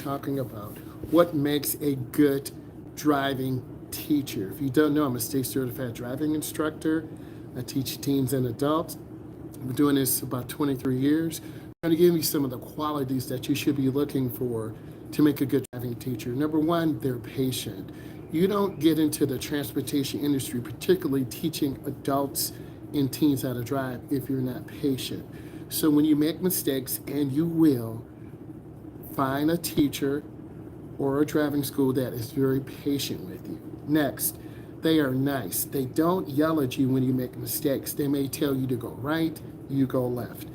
talking about what makes a good driving teacher. If you don't know, I'm a state certified driving instructor. I teach teens and adults. I've been doing this about 23 years. I'm going to give you some of the qualities that you should be looking for to make a good driving teacher. Number one, they're patient. You don't get into the transportation industry, particularly teaching adults and teens how to drive, if you're not patient. So when you make mistakes, and you will, find a teacher or a driving school that is very patient with you. Next, they are nice. They don't yell at you when you make mistakes. They may tell you to go right, you go left.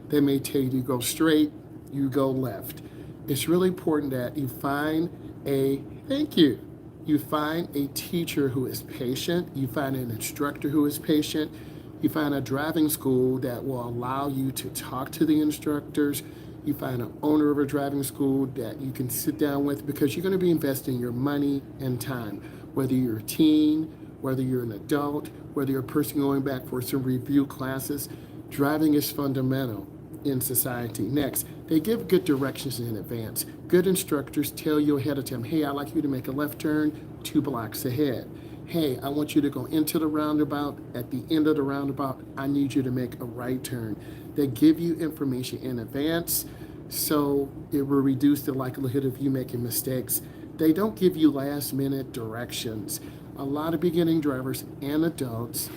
They may tell you to go straight, you go left. It's really important that you find thank you. You find a teacher who is patient. You find an instructor who is patient. You find a driving school that will allow you to talk to the instructors. You find an owner of a driving school that you can sit down with, because you're going to be investing your money and time, whether you're a teen, whether you're an adult, whether you're a person going back for some review classes. Driving is fundamental in society. Next, they give good directions in advance. Good instructors tell you ahead of time, hey, I'd like you to make a left turn 2 blocks ahead. Hey, I want you to go into the roundabout. At the end of the roundabout, I need you to make a right turn. They give you information in advance, so it will reduce the likelihood of you making mistakes. They don't give you last minute directions. A lot of beginning drivers and adults,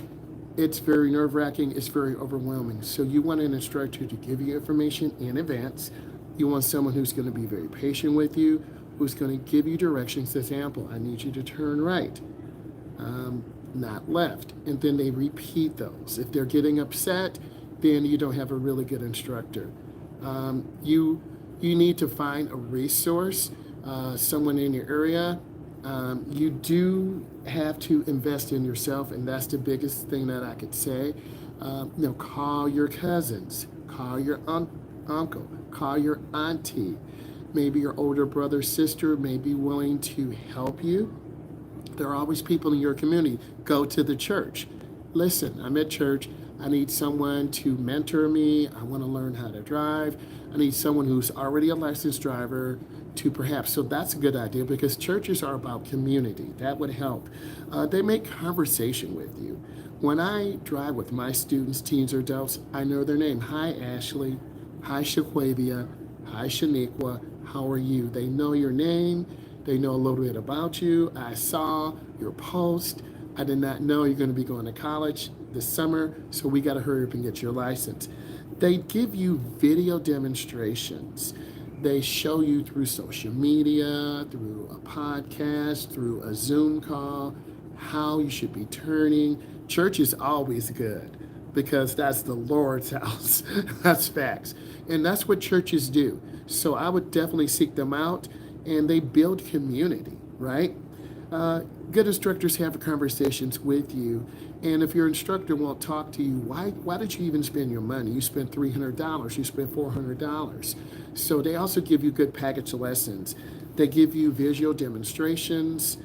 it's very nerve-wracking, it's very overwhelming. So you want an instructor to give you information in advance. You want someone who's going to be very patient with you, who's going to give you directions. Example, I need you to turn right, not left. And then they repeat those. If they're getting upset, then you don't have a really good instructor. You need to find a resource, someone in your area. You do have to invest in yourself, and that's the biggest thing that I could say. Call your cousins, call your uncle, call your auntie. Maybe your older brother, sister may be willing to help you. There are always people in your community. Go to the church. Listen, I'm at church. I need someone to mentor me. I want to learn how to drive. I need someone who's already a licensed driver to perhaps. So that's a good idea, because churches are about community. That would help. They make conversation with you. When I drive with my students, teens or adults, I know their name. Hi, Ashley. Hi, Shaquavia. Hi, Shaniqua. How are you? They know your name. They know a little bit about you. I saw your post. I did not know you're going to be going to college this summer, so we got to hurry up and get your license. They give you video demonstrations. They show you through social media, through a podcast, through a Zoom call, how you should be turning. Church is always good, because that's the Lord's house. That's facts. And that's what churches do. So I would definitely seek them out, and they build community, right? Good instructors have conversations with you, and if your instructor won't talk to you, why did you even spend your money? You spent $300, you spent $400. So they also give you good package lessons. They give you visual demonstrations.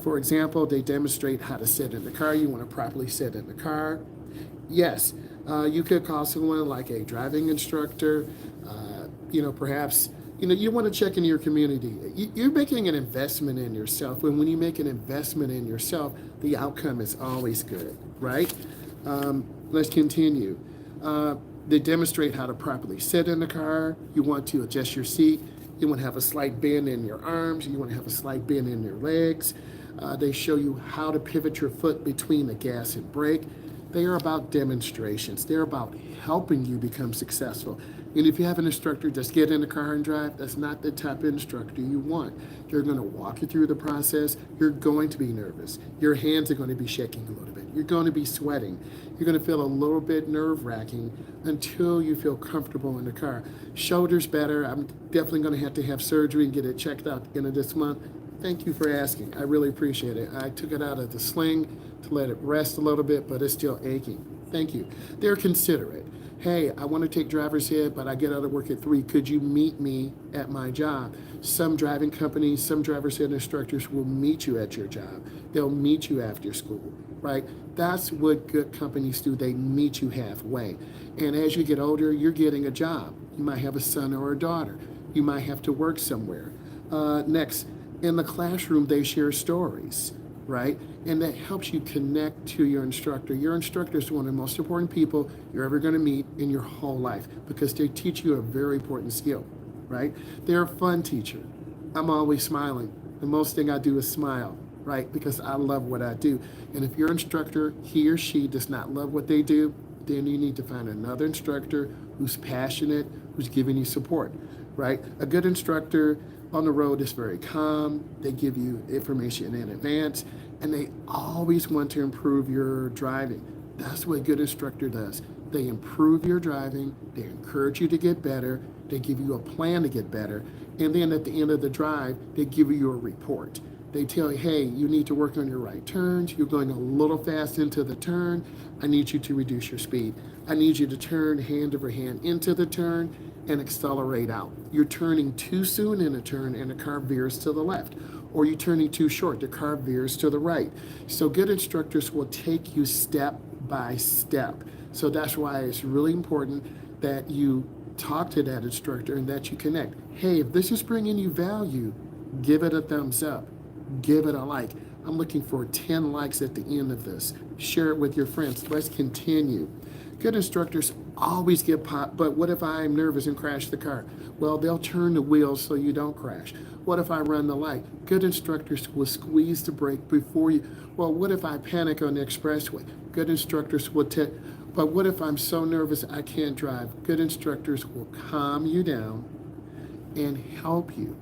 For example, they demonstrate how to sit in the car. You want to properly sit in the car. Yes, you could call someone like a driving instructor, perhaps. You want to check in your community. You're making an investment in yourself. And when you make an investment in yourself, the outcome is always good, right? Let's continue. They demonstrate how to properly sit in the car. You want to adjust your seat. You want to have a slight bend in your arms. You want to have a slight bend in your legs. They show you how to pivot your foot between the gas and brake. They are about demonstrations. They're about helping you become successful. And if you have an instructor just get in the car and drive, that's not the type of instructor you want. They're going to walk you through the process. You're going to be nervous. Your hands are going to be shaking a little bit. You're going to be sweating. You're going to feel a little bit nerve-wracking until you feel comfortable in the car. Shoulders better. I'm definitely going to have surgery and get it checked out at the end of this month. Thank you for asking. I really appreciate it. I took it out of the sling to let it rest a little bit, but it's still aching. Thank you. They're considerate. Hey, I want to take driver's ed, but I get out of work at 3. Could you meet me at my job? Some driving companies, some driver's ed instructors will meet you at your job. They'll meet you after school, right? That's what good companies do. They meet you halfway. And as you get older, you're getting a job. You might have a son or a daughter. You might have to work somewhere. Next, in the classroom, they share stories, right? And that helps you connect to your instructor. Your instructor is one of the most important people you're ever going to meet in your whole life because they teach you a very important skill, right? They're a fun teacher. I'm always smiling. The most thing I do is smile, right? Because I love what I do. And if your instructor, he or she, does not love what they do, then you need to find another instructor who's passionate, who's giving you support, right? A good instructor on the road is very calm. They give you information in advance, and they always want to improve your driving. That's what a good instructor does. They improve your driving, they encourage you to get better, they give you a plan to get better, and then at the end of the drive, they give you a report. They tell you, hey, you need to work on your right turns. You're going a little fast into the turn. I need you to reduce your speed. I need you to turn hand over hand into the turn and accelerate out. You're turning too soon in a turn and the car veers to the left. Or you're turning too short, the car veers to the right. So good instructors will take you step by step. So that's why it's really important that you talk to that instructor and that you connect. Hey, if this is bringing you value, give it a thumbs up. Give it a like. I'm looking for 10 likes at the end of this. Share it with your friends. Let's continue. Good instructors always get popped, but what if I'm nervous and crash the car? Well, they'll turn the wheels so you don't crash. What if I run the light? Good instructors will squeeze the brake before you. Well, what if I panic on the expressway? Good instructors will but what if I'm so nervous I can't drive? Good instructors will calm you down and help you.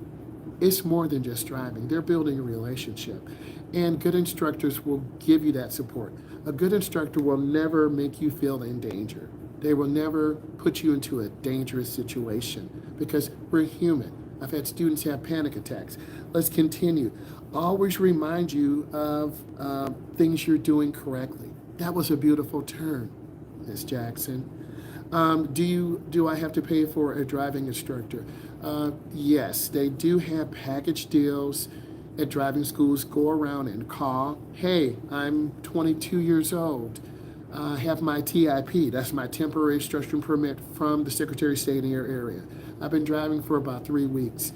It's more than just driving. They're building a relationship. And good instructors will give you that support. A good instructor will never make you feel in danger. They will never put you into a dangerous situation because we're human. I've had students have panic attacks. Let's continue. Always remind you of things you're doing correctly. That was a beautiful turn, Ms. Jackson. Do I have to pay for a driving instructor? Yes, they do have package deals at driving schools. Go around and call. Hey, I'm 22 years old. I have my TIP. That's my temporary instruction permit from the Secretary of State in your area. I've been driving for about 3 weeks.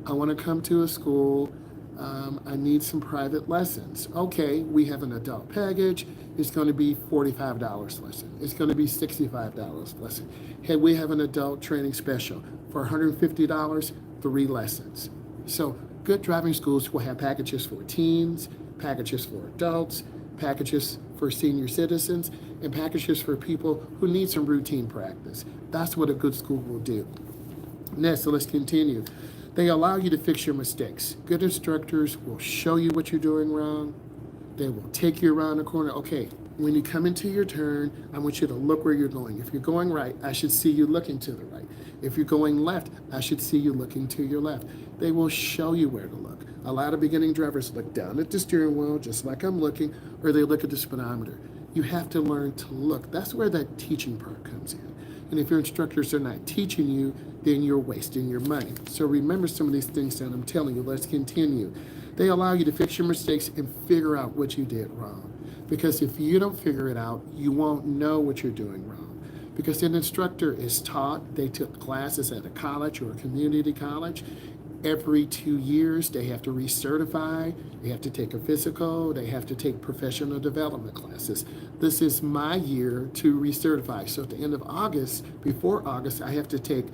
I want to come to a school. I need some private lessons. Okay, we have an adult package. It's going to be $45 lesson. It's going to be $65 lesson. Hey, we have an adult training special for $150, 3 lessons. So good driving schools will have packages for teens, packages for adults, packages for senior citizens, and packages for people who need some routine practice. That's what a good school will do. Next, so let's continue. They allow you to fix your mistakes. Good instructors will show you what you're doing wrong. They will take you around the corner. Okay, when you come into your turn, I want you to look where you're going. If you're going right, I should see you looking to the right. If you're going left, I should see you looking to your left. They will show you where to look. A lot of beginning drivers look down at the steering wheel, just like I'm looking, or they look at the speedometer. You have to learn to look. That's where that teaching part comes in. And if your instructors are not teaching you, then you're wasting your money. So remember some of these things that I'm telling you. Let's continue. They allow you to fix your mistakes and figure out what you did wrong. Because if you don't figure it out, you won't know what you're doing wrong. Because an instructor is taught, they took classes at a college or a community college. Every 2 years, they have to recertify, they have to take a physical, they have to take professional development classes. This is my year to recertify. So at the end of August, before August, I have to take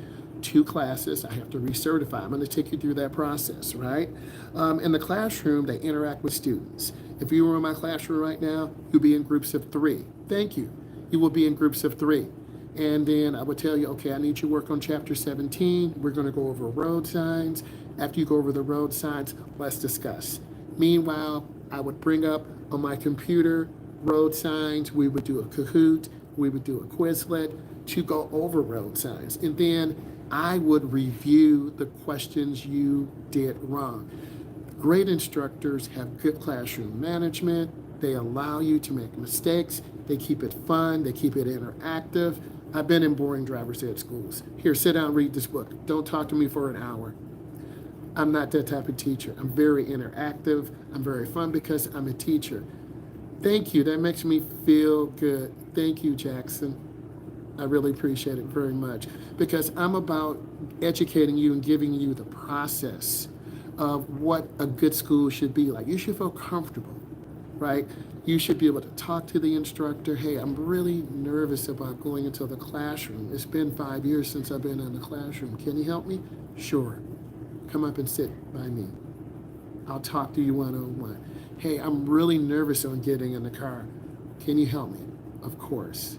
2 classes. I have to recertify. I'm going to take you through that process, right? In the classroom, they interact with students. If you were in my classroom right now, you'll be in groups of 3. Thank you. You will be in groups of 3. And then I would tell you, okay, I need you to work on chapter 17. We're going to go over road signs. After you go over the road signs, let's discuss. Meanwhile, I would bring up on my computer road signs. We would do a Kahoot. We would do a Quizlet to go over road signs. And then I would review the questions you did wrong. Great instructors have good classroom management. They allow you to make mistakes. They keep it fun. They keep it interactive. I've been in boring driver's ed schools. Here, sit down, read this book. Don't talk to me for an hour. I'm not that type of teacher. I'm very interactive. I'm very fun because I'm a teacher. Thank you. That makes me feel good. Thank you, Jackson. I really appreciate it very much because I'm about educating you and giving you the process of what a good school should be like. You should feel comfortable, right? You should be able to talk to the instructor. Hey, I'm really nervous about going into the classroom. It's been 5 years since I've been in the classroom. Can you help me? Sure. Come up and sit by me. I'll talk to you one-on-one. Hey, I'm really nervous on getting in the car. Can you help me? Of course.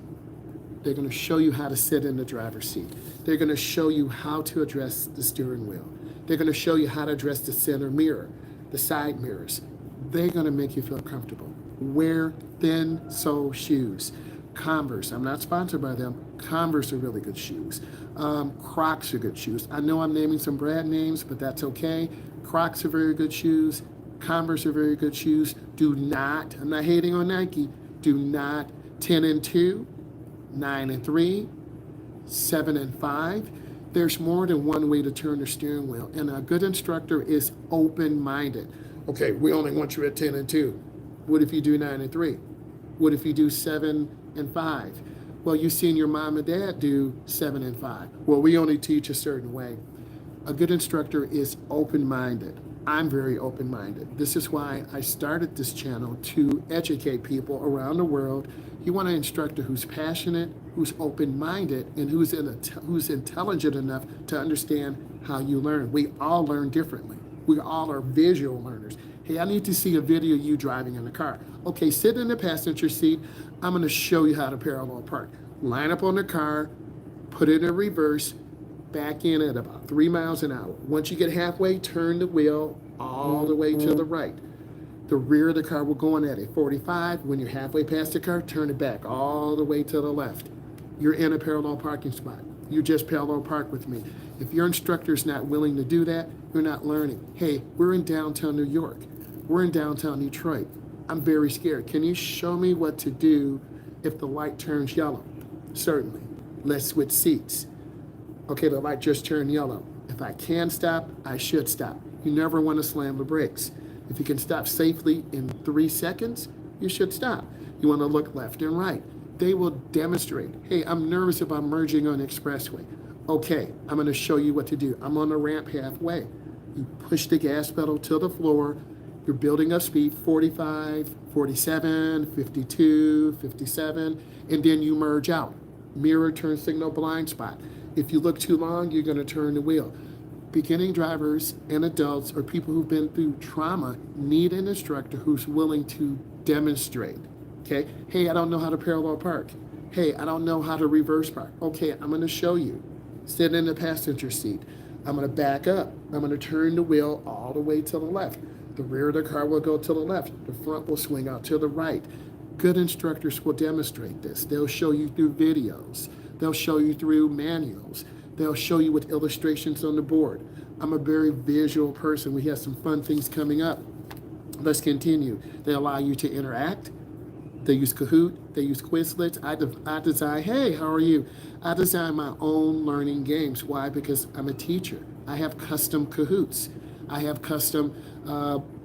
They're going to show you how to sit in the driver's seat. They're going to show you how to address the steering wheel. They're going to show you how to address the center mirror, the side mirrors. They're going to make you feel comfortable. Wear thin sole shoes. Converse, I'm not sponsored by them. Converse are really good shoes. Crocs are good shoes. I know I'm naming some brand names, but that's okay. Crocs are very good shoes. Converse are very good shoes. Do not, I'm not hating on Nike, do not 10 and 2, 9 and 3, 7 and 5. There's more than one way to turn the steering wheel, and a good instructor is open-minded. Okay, we only want you at 10 and 2. What if you do 9 and 3? What if you do 7 and 5? Well, you've seen your mom and dad do 7 and 5. Well, we only teach a certain way. A good instructor is open-minded. I'm very open-minded. This is why I started this channel, to educate people around the world. You want an instructor who's passionate, who's open-minded, and who's intelligent enough to understand how you learn. We all learn differently. We all are visual learners. Hey, I need to see a video of you driving in the car. Okay, sit in the passenger seat. I'm going to show you how to parallel park. Line up on the car, put it in reverse, back in at about 3 miles an hour. Once you get halfway, turn the wheel all the way to the right. The rear of the car will go on at a 45. When you're halfway past the car, turn it back all the way to the left. You're in a parallel parking spot. You just parallel park with me. If your instructor is not willing to do that, you're not learning. Hey, we're in downtown New York. We're in downtown Detroit. I'm very scared. Can you show me what to do if the light turns yellow? Certainly. Let's switch seats. Okay, the light just turned yellow. If I can stop, I should stop. You never want to slam the brakes. If you can stop safely in 3 seconds, you should stop. You want to look left and right. They will demonstrate. Hey, I'm nervous about merging on the expressway. Okay, I'm going to show you what to do. I'm on the ramp halfway. You push the gas pedal to the floor. You're building up speed, 45, 47, 52, 57, and then you merge out. Mirror, turn signal, blind spot. If you look too long, you're going to turn the wheel. Beginning drivers and adults or people who've been through trauma need an instructor who's willing to demonstrate. Okay, hey, I don't know how to parallel park. Hey, I don't know how to reverse park. Okay, I'm going to show you. Sit in the passenger seat. I'm going to back up. I'm going to turn the wheel all the way to the left. The rear of the car will go to the left. The front will swing out to the right. Good instructors will demonstrate this. They'll show you through videos. They'll show you through manuals. They'll show you with illustrations on the board. I'm a very visual person. We have some fun things coming up. Let's continue. They allow you to interact. They use Kahoot. They use Quizlets. I design, hey, how are you? I design my own learning games. Why? Because I'm a teacher. I have custom Kahoots. I have custom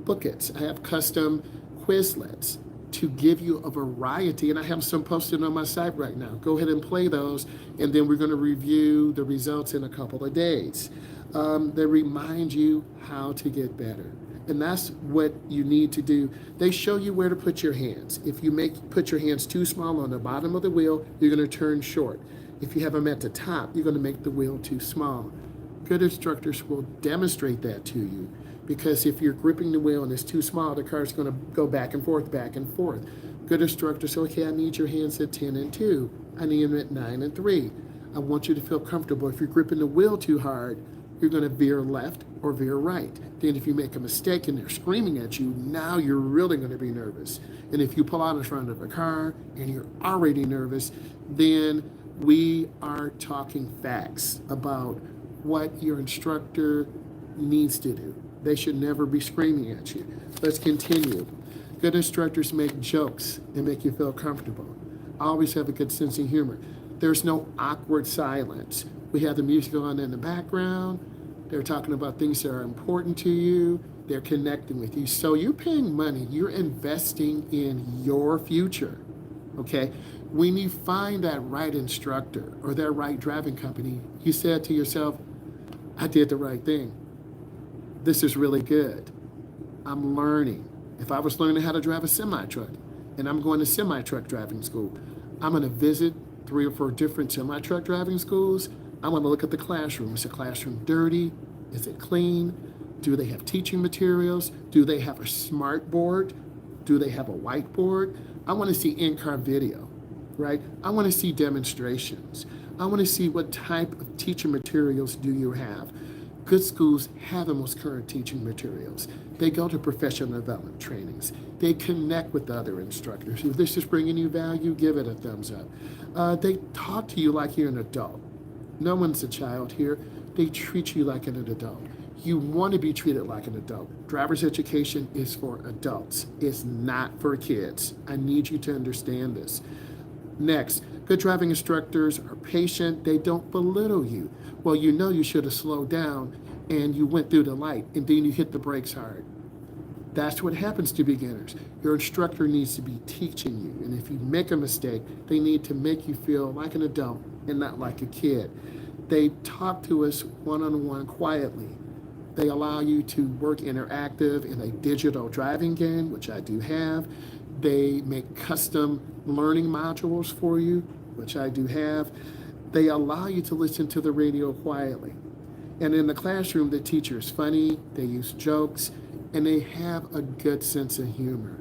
bookets. I have custom Quizlets to give you a variety, and I have some posted on my site right now. Go ahead and play those, and then we're going to review the results in a couple of days. They remind you how to get better, and that's what you need to do. They show you where to put your hands. If you put your hands too small on the bottom of the wheel, you're going to turn short. If you have them at the top, you're going to make the wheel too small. Good instructors will demonstrate that to you. Because if you're gripping the wheel and it's too small, the car's going to go back and forth, back and forth. Good instructors say, okay, I need your hands at 10 and 2. I need them at 9 and 3. I want you to feel comfortable. If you're gripping the wheel too hard, you're going to veer left or veer right. Then if you make a mistake and they're screaming at you, now you're really going to be nervous. And if you pull out in front of a car and you're already nervous, then we are talking facts about what your instructor needs to do. They should never be screaming at you. Let's continue. Good instructors make jokes and make you feel comfortable. Always have a good sense of humor. There's no awkward silence. We have the music on in the background. They're talking about things that are important to you. They're connecting with you. So you're paying money. You're investing in your future. Okay? When you find that right instructor or that right driving company, you said to yourself, I did the right thing. This is really good. I'm learning. If I was learning how to drive a semi truck and I'm going to semi truck driving school, I'm going to visit 3 or 4 different semi truck driving schools. I'm going to look at the classroom. Is the classroom dirty? Is it clean? Do they have teaching materials? Do they have a smart board? Do they have a whiteboard? I want to see in-car video, right? I want to see demonstrations. I want to see what type of teaching materials do you have. Good schools have the most current teaching materials. They go to professional development trainings. They connect with other instructors. If this is bringing you value, give it a thumbs up. They talk to you like you're an adult. No one's a child here. They treat you like an adult. You want to be treated like an adult. Driver's education is for adults. It's not for kids. I need you to understand this. Next, good driving instructors are patient. They don't belittle you. Well, you know you should have slowed down and you went through the light and then you hit the brakes hard. That's what happens to beginners. Your instructor needs to be teaching you. And if you make a mistake, they need to make you feel like an adult and not like a kid. They talk to us one-on-one quietly. They allow you to work interactive in a digital driving game, which I do have. They make custom learning modules for you, which I do have. They allow you to listen to the radio quietly. And in the classroom, the teacher is funny, they use jokes, and they have a good sense of humor.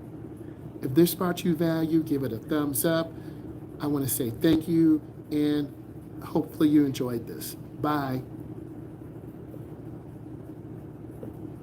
If this brought you value, give it a thumbs up. I want to say thank you, and hopefully you enjoyed this. Bye.